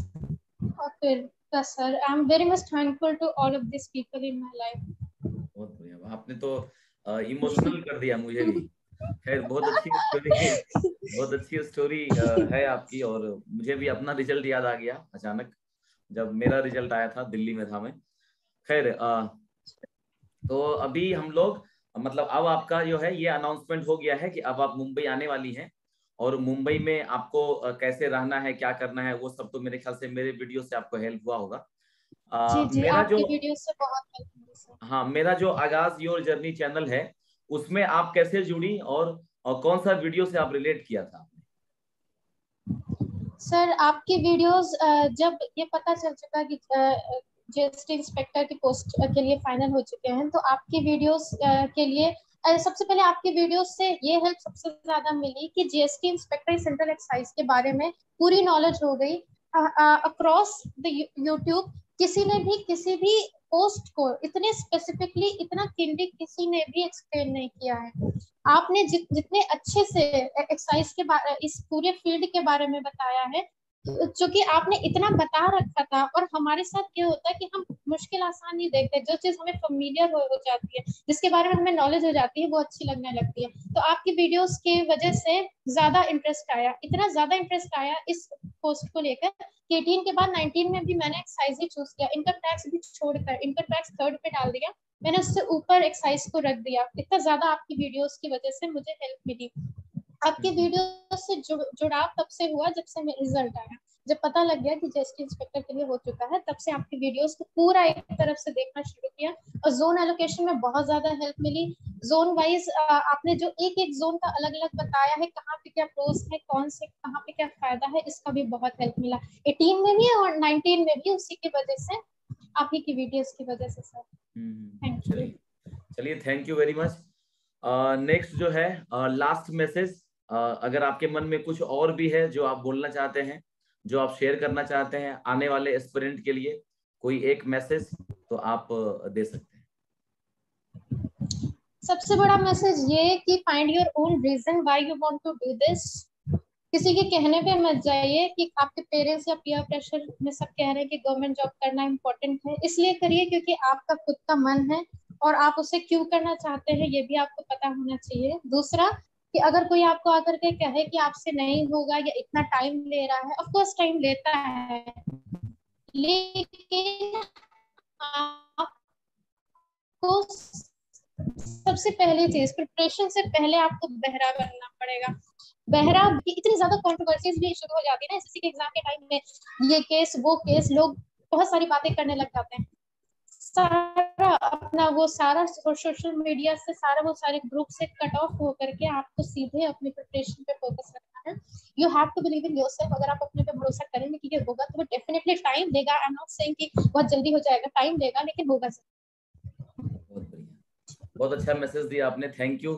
और फिर बस sir, I am very much thankful to all of this people in my life. बहुत बढ़िया, आपने तो इमोशनल कर दिया मुझे भी। खैर, बहुत अच्छी स्टोरी है, बहुत अच्छी स्टोरी है आपकी। और मुझे भी अपना रिजल्ट याद आ गया अचानक, जब मेरा रिजल्ट आया था, दिल्ली में था मैं। खैर, तो अभी हम लोग, मतलब अब आपका जो है ये अनाउंसमेंट हो गया है कि अब आप मुंबई आने वाली हैं, और मुंबई में आपको कैसे रहना है, क्या करना है, वो सब तो मेरे ख्याल से मेरे वीडियो से आपको हेल्प हुआ होगा। जी जी, मेरा जो, आपकी वीडियो से बहुत हेल्प मिली सर। हाँ, मेरा जो आगाज योर जर्नी चैनल है, उसमें आप कैसे जुड़ी, और कौन सा वीडियो से आप रिलेट किया था? सर आपकी वीडियोस जब ये पता चल चुका कि जीएसटी इंस्पेक्टर की पोस्ट के लिए फाइनल हो चुके हैं, तो आपकी वीडियोस के लिए सबसे पहले आपकी वीडियोस से ये हेल्प सबसे ज्यादा मिली कि जीएसटी इंस्पेक्टर सेंट्रल एक्साइज के बारे में पूरी नॉलेज हो गई अक्रॉस द यूट्यूब। किसी ने भी किसी भी पोस्ट को इतने स्पेसिफिकली, इतना क्लियरली किसी ने भी एक्सप्लेन नहीं किया है। आपने जितने अच्छे से एक्साइज के इस पूरे फील्ड के बारे में बताया है, क्योंकि आपने इतना बता रखा था। और हमारे साथ ये होता है कि हम मुश्किल आसान नहीं देखते, जो चीज हमें फेमिलियर हो जाती है, जिसके बारे में हमें नॉलेज हो जाती है, वो अच्छी लगने लगती है। तो आपकी वीडियोस की वजह से ज्यादा इंटरेस्ट आया, इतना ज्यादा इंटरेस्ट आया इस पोस्ट को लेकर कि 18 के बाद 19 में भी मैंने एक्साइज ही चूज किया, इनकम टैक्स भी छोड़कर इनकम टैक्स 3rd पे डाल दिया, मैंने उससे ऊपर एक्साइज को रख दिया। इतना ज्यादा आपकी वीडियोस की वजह से मुझे हेल्प मिली। आपकी वीडियो से जुड़ाव तब से हुआ जब से रिजल्ट आया, जब पता लग गया कि जीएसटी इंस्पेक्टर के लिए हो चुका है, तब से आपकी वीडियोस को पूरा एक तरफ से देखना शुरू किया। और जोन एलोकेशन में बहुत ज्यादा हेल्प मिली। जोन वाइज आपने जो एक एक जोन का अलग अलग बताया है, कहाँ पे क्या प्रोस है, कौन से कहाँ पे क्या फायदा है, इसका भी बहुत हेल्प मिला 18 में भी और 19 में भी, उसी की वजह से, आप ही की वीडियोस की वजह से सर। Thank you. चलिए thank you very much. Next जो है लास्ट मैसेज, अगर आपके मन में कुछ और भी है जो आप बोलना चाहते हैं, जो आप शेयर करना चाहते हैं आने वाले एस्पिरेंट के लिए, कोई एक मैसेज तो आप दे सकते हैं। सबसे बड़ा मैसेज ये कि find your own reason why you want to do this. किसी के कहने पे मत जाइए कि आपके पेरेंट्स या पीयर प्रेशर में सब कह रहे हैं कि गवर्नमेंट जॉब करना इम्पोर्टेंट है, इसलिए करिए क्योंकि आपका खुद का मन है और आप उसे क्यों करना चाहते हैं ये भी आपको पता होना चाहिए। दूसरा कि अगर कोई आपको आकर के कहे कि आपसे नहीं होगा या इतना टाइम ले रहा है, ऑफ कोर्स टाइम लेता है, लेकिन आपको सबसे पहली चीज प्रिपरेशन से पहले आपको बहरा बनना पड़ेगा। बहरा इतनी ज्यादा कंट्रोवर्सीज भी शुरू हो जाती है ना एसएससी के एग्जाम के टाइम में, ये केस वो केस, लोग बहुत सारी बातें करने लग जाते हैं। सारा अपना वो सारा सोशल मीडिया से सारा वो सारे ग्रुप से कट ऑफ होकर के आपको सीधे अपनी प्रिपरेशन पे फोकस रखना है। You have to believe in yourself. अगर आप अपने पे भरोसा करेंगे कि ये होगा तो वो डेफिनेटली टाइम लेगा। आई एम नॉट सेइंग कि बहुत जल्दी हो जाएगा, टाइम लेगा लेकिन होगा। बहुत बढ़िया, बहुत अच्छा मैसेज दिया आपने, थैंक यू।